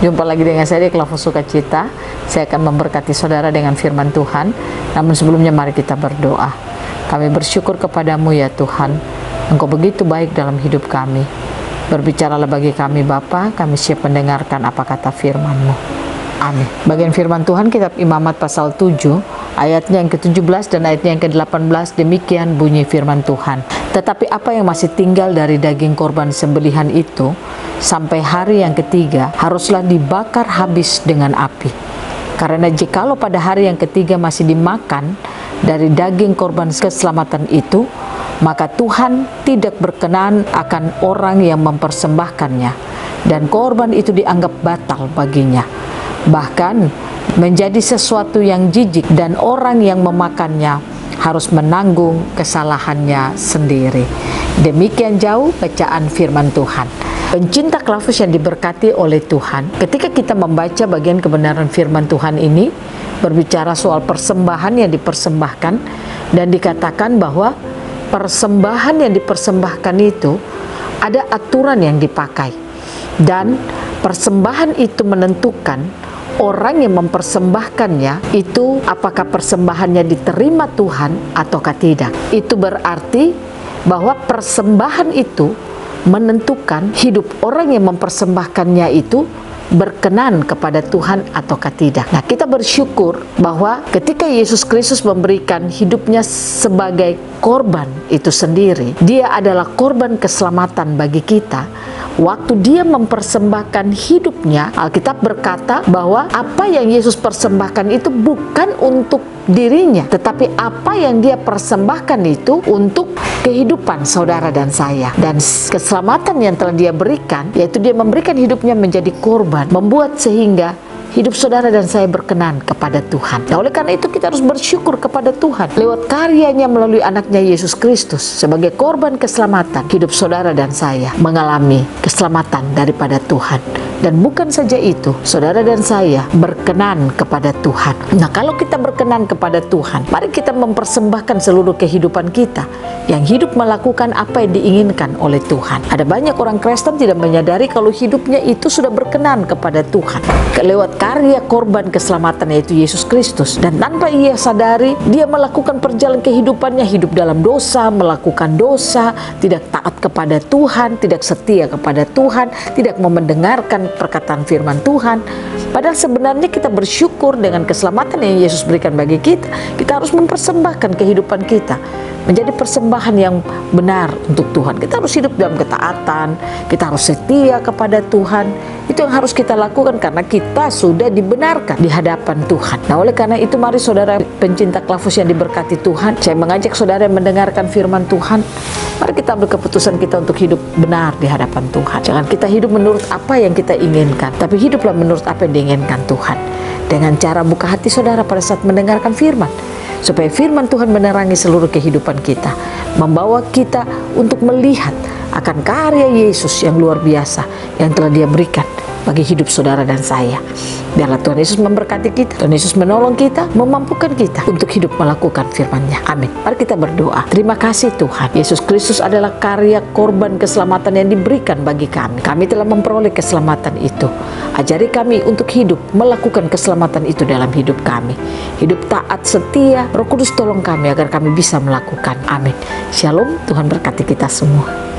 Jumpa lagi dengan saya di Klavus Sukacita. Saya akan memberkati saudara dengan firman Tuhan. Namun sebelumnya mari kita berdoa. Kami bersyukur kepadamu ya Tuhan. Engkau begitu baik dalam hidup kami. Berbicaralah bagi kami Bapa, kami siap mendengarkan apa kata firman-Mu. Amin. Bagian firman Tuhan kitab Imamat pasal 7, ayatnya yang ke-17 dan ayatnya yang ke-18, demikian bunyi firman Tuhan. Tetapi apa yang masih tinggal dari daging korban sembelihan itu, sampai hari yang ketiga, haruslah dibakar habis dengan api. Karena jikalau pada hari yang ketiga masih dimakan dari daging korban keselamatan itu, maka Tuhan tidak berkenan akan orang yang mempersembahkannya, dan korban itu dianggap batal baginya. Bahkan menjadi sesuatu yang jijik, dan orang yang memakannya harus menanggung kesalahannya sendiri. Demikian jauh bacaan firman Tuhan. Pencinta Klavus yang diberkati oleh Tuhan, ketika kita membaca bagian kebenaran firman Tuhan ini, berbicara soal persembahan yang dipersembahkan, dan dikatakan bahwa persembahan yang dipersembahkan itu ada aturan yang dipakai, dan persembahan itu menentukan orang yang mempersembahkannya itu apakah persembahannya diterima Tuhan ataukah tidak. Itu berarti bahwa persembahan itu menentukan hidup orang yang mempersembahkannya itu berkenan kepada Tuhan ataukah tidak. Nah, kita bersyukur bahwa ketika Yesus Kristus memberikan hidupnya sebagai korban itu sendiri, dia adalah korban keselamatan bagi kita. Waktu dia mempersembahkan hidupnya, Alkitab berkata bahwa apa yang Yesus persembahkan itu bukan untuk dirinya, tetapi apa yang dia persembahkan itu untuk kehidupan saudara dan saya. Dan keselamatan yang telah dia berikan, yaitu dia memberikan hidupnya menjadi korban, membuat sehingga hidup saudara dan saya berkenan kepada Tuhan. Nah, oleh karena itu kita harus bersyukur kepada Tuhan. Lewat karyanya melalui anaknya Yesus Kristus sebagai korban keselamatan, hidup saudara dan saya mengalami keselamatan daripada Tuhan. Dan bukan saja itu, saudara dan saya berkenan kepada Tuhan. Nah, kalau kita berkenan kepada Tuhan, mari kita mempersembahkan seluruh kehidupan kita yang hidup melakukan apa yang diinginkan oleh Tuhan. Ada banyak orang Kristen tidak menyadari kalau hidupnya itu sudah berkenan kepada Tuhan lewat karya korban keselamatan yaitu Yesus Kristus. Dan tanpa ia sadari, dia melakukan perjalanan kehidupannya hidup dalam dosa, melakukan dosa, tidak taat kepada Tuhan, tidak setia kepada Tuhan, tidak mau mendengarkan perkataan firman Tuhan. Padahal sebenarnya kita bersyukur dengan keselamatan yang Yesus berikan bagi kita. Kita harus mempersembahkan kehidupan kita menjadi persembahan yang benar untuk Tuhan. Kita harus hidup dalam ketaatan, kita harus setia kepada Tuhan. Itu yang harus kita lakukan karena kita sudah dibenarkan di hadapan Tuhan. Nah, oleh karena itu mari saudara pencinta Klavus yang diberkati Tuhan, saya mengajak saudara yang mendengarkan firman Tuhan, mari kita ambil keputusan kita untuk hidup benar di hadapan Tuhan. Jangan kita hidup menurut apa yang kita inginkan, tapi hiduplah menurut apa yang diinginkan Tuhan. Dengan cara buka hati saudara pada saat mendengarkan firman, supaya firman Tuhan menerangi seluruh kehidupan kita, membawa kita untuk melihat akan karya Yesus yang luar biasa yang telah dia berikan bagi hidup saudara dan saya. Biarlah Tuhan Yesus memberkati kita, Tuhan Yesus menolong kita, memampukan kita untuk hidup melakukan firman-Nya. Amin. Mari kita berdoa. Terima kasih Tuhan, Yesus Kristus adalah karya korban keselamatan yang diberikan bagi kami. Kami telah memperoleh keselamatan itu. Ajari kami untuk hidup melakukan keselamatan itu dalam hidup kami. Hidup taat, setia. Roh Kudus tolong kami agar kami bisa melakukan. Amin. Shalom, Tuhan berkati kita semua.